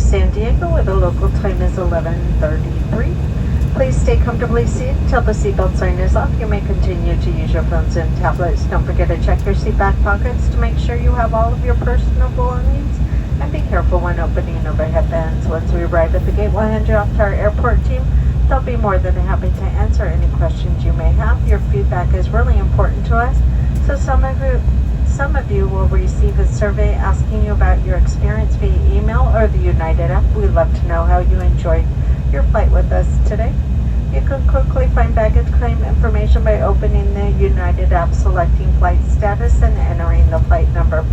San Diego, where the local time is 11:33. Please stay comfortably seated until the seatbelt sign is off. You may continue to use your phones and tablets. Don't forget to check your seat back pockets to make sure you have all of your personal belongings. And be careful when opening overhead bins. Once we arrive at the gate, we'll hand you off to our airport team. They'll be more than happy to answer any questions you may have. Your feedback is really important to us, so some of you will receive a survey asking you about your experience via email or the United app. We'd love to know how you enjoyed your flight with us today. You can quickly find baggage claim information by opening the United app, selecting flight status, and entering the flight number.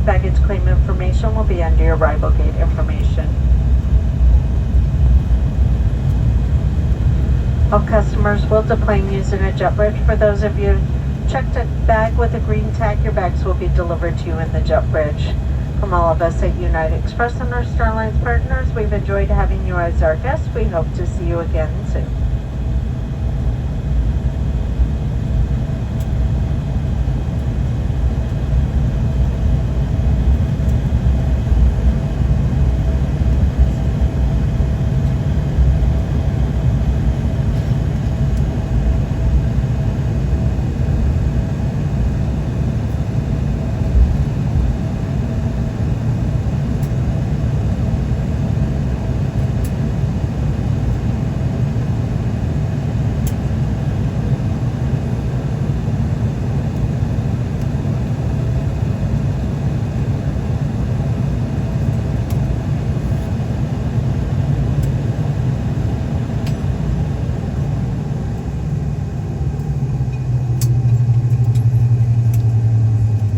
Baggage claim information will be under your arrival gate information. All customers will deplane using a jet bridge. For those of you checked a bag with a green tag, your bags will be delivered to you in the jet bridge. From all of us at United Express and our Star Alliance partners, we've enjoyed having you as our guest. We hope to see you again soon.